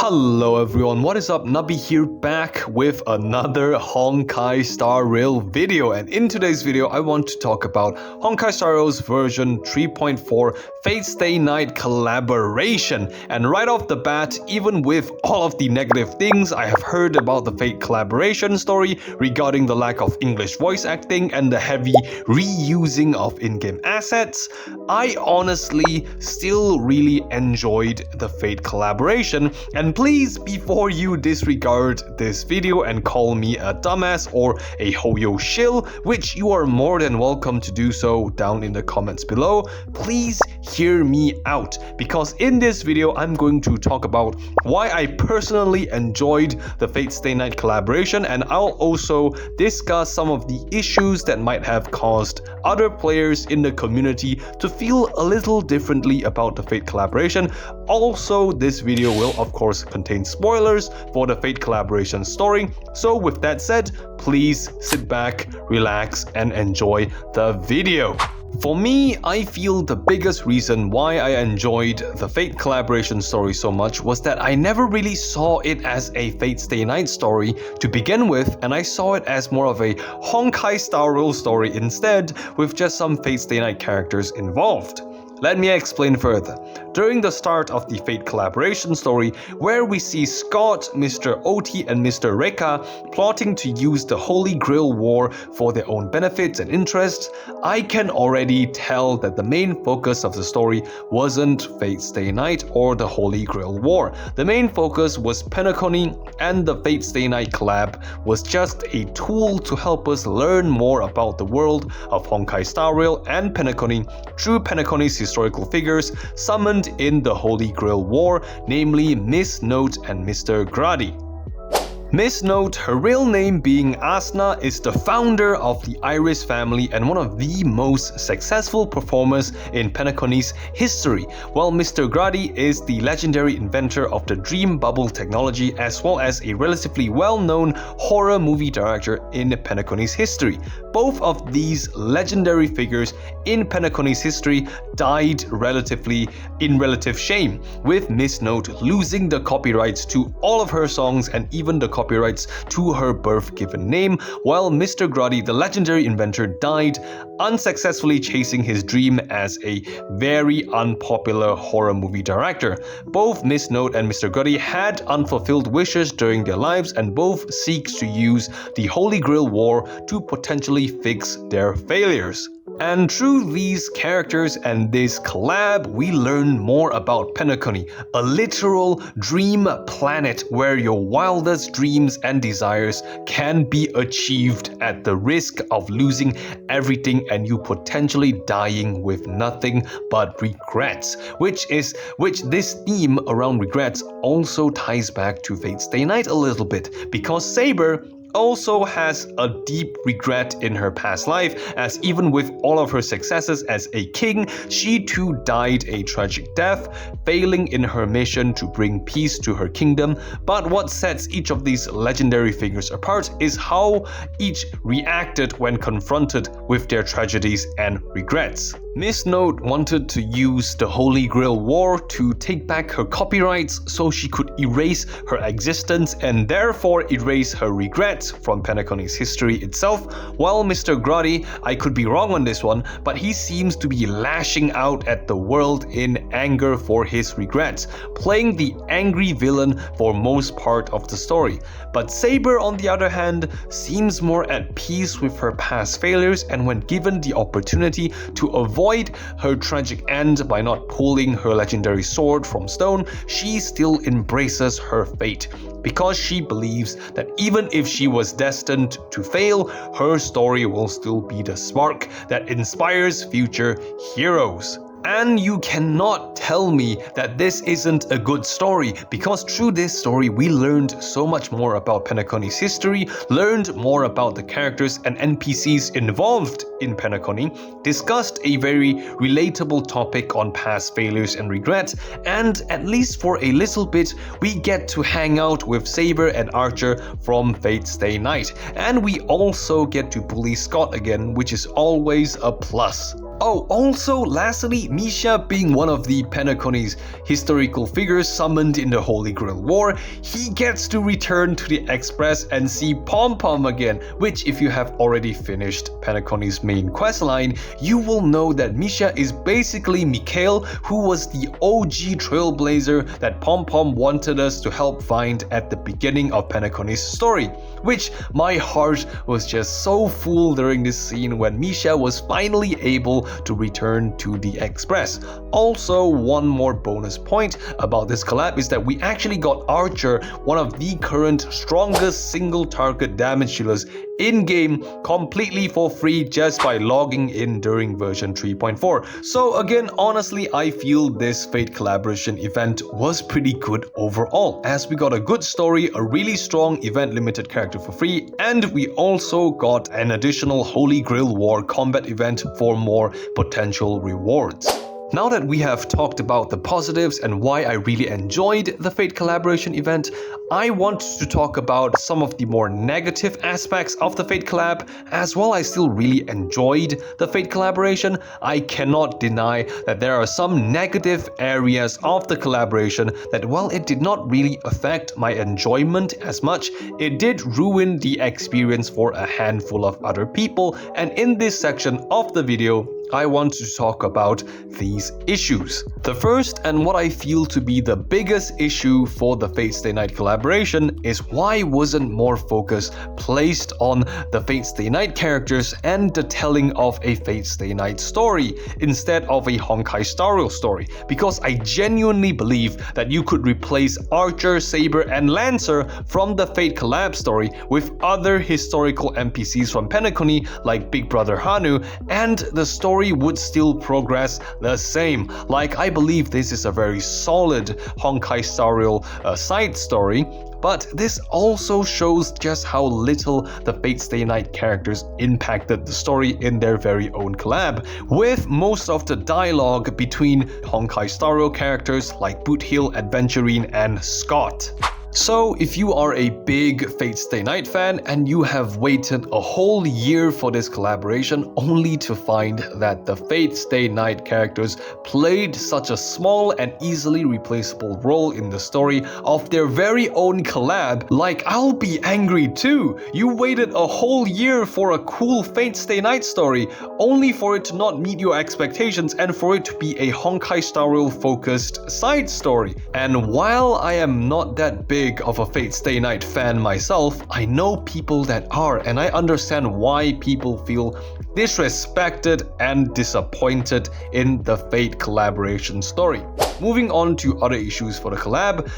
Hello everyone, what is up? Nubby here, back with another Honkai Star Rail video, and in today's video I want to talk about Honkai Star Rail's version 3.4 Fate Stay Night collaboration. And right off the bat, even with all of the negative things I have heard about the Fate collaboration story regarding the lack of English voice acting and the heavy reusing of in-game assets, I honestly still really enjoyed the Fate collaboration. And please, before you disregard this video and call me a dumbass or a hoyo shill, which you are more than welcome to do so down in the comments below, please hear me out, because in this video I'm going to talk about why I personally enjoyed the Fate Stay Night collaboration, and I'll also discuss some of the issues that might have caused other players in the community to feel a little differently about the Fate collaboration. Also, this video will of course contain spoilers for the Fate collaboration story, so with that said, please sit back, relax, and enjoy the video. For me, I feel the biggest reason why I enjoyed the Fate collaboration story so much was that I never really saw it as a Fate Stay Night story to begin with, and I saw it as more of a Honkai Star Rail story instead, with just some Fate Stay Night characters involved. Let me explain further. During the start of the Fate collaboration story, where we see Scott, Mr. Oti, and Mr. Reka plotting to use the Holy Grail War for their own benefits and interests, I can already tell that the main focus of the story wasn't Fate Stay Night or the Holy Grail War. The main focus was Penacony, and the Fate Stay Night collab was just a tool to help us learn more about the world of Honkai Star Rail and Penacony through Penacony's historical figures summoned in the Holy Grail War, namely Miss Note and Mr. Grady. Miss Note, her real name being Asna, is the founder of the Iris family and one of the most successful performers in Penacony's history, while Mr. Grady is the legendary inventor of the Dream Bubble technology, as well as a relatively well-known horror movie director in Penacony's history. Both of these legendary figures in Penacony's history died in relative shame, with Miss Note losing the copyrights to all of her songs and even the copyrights to her birth given name, while Mr. Grady, the legendary inventor, died unsuccessfully chasing his dream as a very unpopular horror movie director. Both Miss Note and Mr. Grady had unfulfilled wishes during their lives, and both seek to use the Holy Grail War to potentially fix their failures. And through these characters and this collab, we learn more about Penacony, a literal dream planet where your wildest dreams and desires can be achieved at the risk of losing everything and you potentially dying with nothing but regrets, which this theme around regrets also ties back to Fate Stay Night a little bit, because Saber also has a deep regret in her past life, as even with all of her successes as a king, she too died a tragic death, failing in her mission to bring peace to her kingdom. But what sets each of these legendary figures apart is how each reacted when confronted with their tragedies and regrets. Miss Note wanted to use the Holy Grail War to take back her copyrights so she could erase her existence and therefore erase her regrets from Penacony's history itself, while Mr. Grady, I could be wrong on this one, but he seems to be lashing out at the world in anger for his regrets, playing the angry villain for most part of the story. But Saber, on the other hand, seems more at peace with her past failures, and when given the opportunity to avoid her tragic end by not pulling her legendary sword from stone, she still embraces her fate, because she believes that even if she was destined to fail, her story will still be the spark that inspires future heroes. And you cannot tell me that this isn't a good story, because through this story we learned so much more about Penacony's history, learned more about the characters and NPCs involved in Penacony, discussed a very relatable topic on past failures and regrets, and at least for a little bit we get to hang out with Saber and Archer from Fate Stay Night, and we also get to bully Scott again, which is always a plus. Oh, also, lastly, Misha being one of the Penacony's historical figures summoned in the Holy Grail War, he gets to return to the Express and see Pom Pom again, which if you have already finished Penacony's main questline, you will know that Misha is basically Mikhail, who was the OG trailblazer that Pom Pom wanted us to help find at the beginning of Penacony's story, which my heart was just so full during this scene when Misha was finally able to return to the Express. Also, one more bonus point about this collab is that we actually got Archer, one of the current strongest single target damage dealers in-game, completely for free just by logging in during version 3.4. So again, honestly, I feel this Fate collaboration event was pretty good overall, as we got a good story, a really strong event limited character for free, and we also got an additional Holy Grail War combat event for more potential rewards. Now that we have talked about the positives and why I really enjoyed the Fate collaboration event, I want to talk about some of the more negative aspects of the Fate collab. As well, I still really enjoyed the Fate collaboration. I cannot deny that there are some negative areas of the collaboration that, while it did not really affect my enjoyment as much, it did ruin the experience for a handful of other people. And in this section of the video, I want to talk about these issues. The first, and what I feel to be the biggest issue for the Fate Stay Night collaboration, is why wasn't more focus placed on the Fate Stay Night characters and the telling of a Fate Stay Night story instead of a Honkai Star Rail story? Because I genuinely believe that you could replace Archer, Saber, and Lancer from the Fate collab story with other historical NPCs from Penacony like Big Brother Hanu, and the story would still progress the same. Like, I believe this is a very solid Honkai Star Rail side story, but this also shows just how little the Fate Stay Night characters impacted the story in their very own collab, with most of the dialogue between Honkai Star Rail characters like Boothill, Adventurine, and Scott. So if you are a big Fate Stay Night fan and you have waited a whole year for this collaboration only to find that the Fate Stay Night characters played such a small and easily replaceable role in the story of their very own collab, like, I'll be angry too. You waited a whole year for a cool Fate Stay Night story only for it to not meet your expectations and for it to be a Honkai Star Rail focused side story. And while I am not that big of a Fate Stay Night fan myself, I know people that are, and I understand why people feel disrespected and disappointed in the Fate collaboration story. Moving on to other issues for the collab,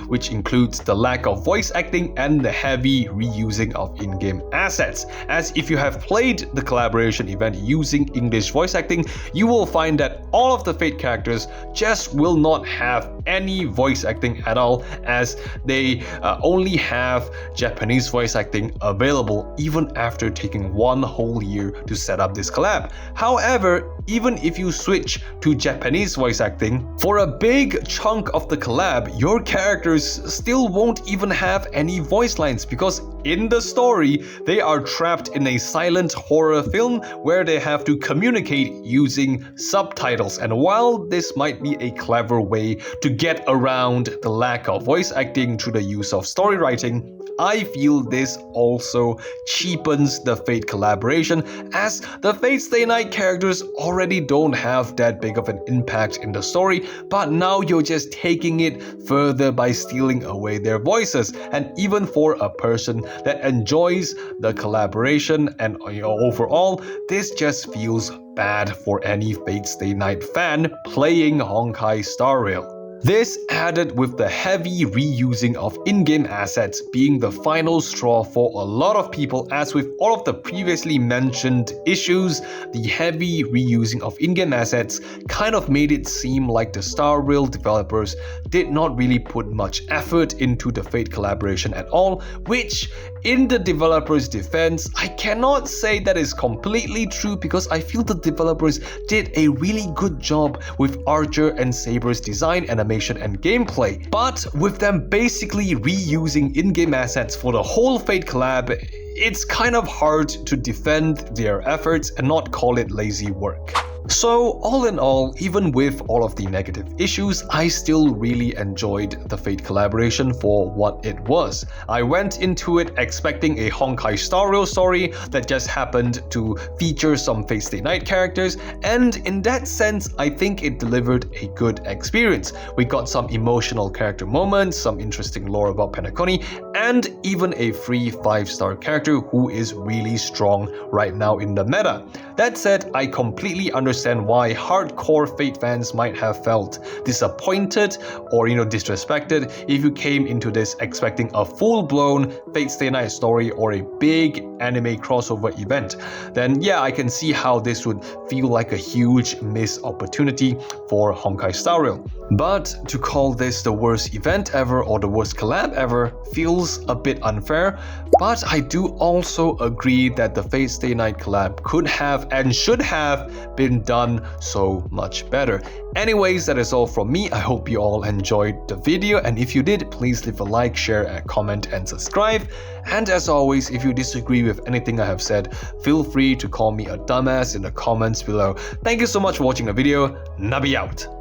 which includes the lack of voice acting and the heavy reusing of in-game assets. As if you have played the collaboration event using English voice acting, you will find that all of the Fate characters just will not have any voice acting at all, as they only have Japanese voice acting available even after taking one whole year to set up this collab. However, even if you switch to Japanese voice acting, for a big chunk of the collab, your characters still won't even have any voice lines, because in the story, they are trapped in a silent horror film where they have to communicate using subtitles. And while this might be a clever way to get around the lack of voice acting through the use of story writing, I feel this also cheapens the Fate collaboration, as the Fate Stay Night characters already don't have that big of an impact in the story, but now you're just taking it further by stealing away their voices. And even for a person that enjoys the collaboration and overall, this just feels bad for any Fate Stay Night fan playing Honkai Star Rail. This, added with the heavy reusing of in-game assets, being the final straw for a lot of people, as with all of the previously mentioned issues, the heavy reusing of in-game assets kind of made it seem like the Star Rail developers did not really put much effort into the Fate collaboration at all, which, in the developers' defense, I cannot say that is completely true, because I feel the developers did a really good job with Archer and Saber's design, animation, and gameplay. But with them basically reusing in-game assets for the whole Fate collab, it's kind of hard to defend their efforts and not call it lazy work. So all in all, even with all of the negative issues, I still really enjoyed the Fate collaboration for what it was. I went into it expecting a Honkai Star Rail story that just happened to feature some Fate Stay Night characters, and in that sense, I think it delivered a good experience. We got some emotional character moments, some interesting lore about Penacony, and even a free 5-star character who is really strong right now in the meta. That said, I completely understand why hardcore Fate fans might have felt disappointed or disrespected if you came into this expecting a full-blown Fate Stay Night story or a big anime crossover event. Then yeah, I can see how this would feel like a huge missed opportunity for Honkai Star Rail. But to call this the worst event ever or the worst collab ever feels a bit unfair, but I do also agree that the Fate Stay Night collab could have and should have been done so much better. Anyways, that is all from me. I hope you all enjoyed the video, and if you did, please leave a like, share, a comment, and subscribe. And as always, if you disagree with anything I have said, feel free to call me a dumbass in the comments below. Thank you so much for watching the video. Nubby out.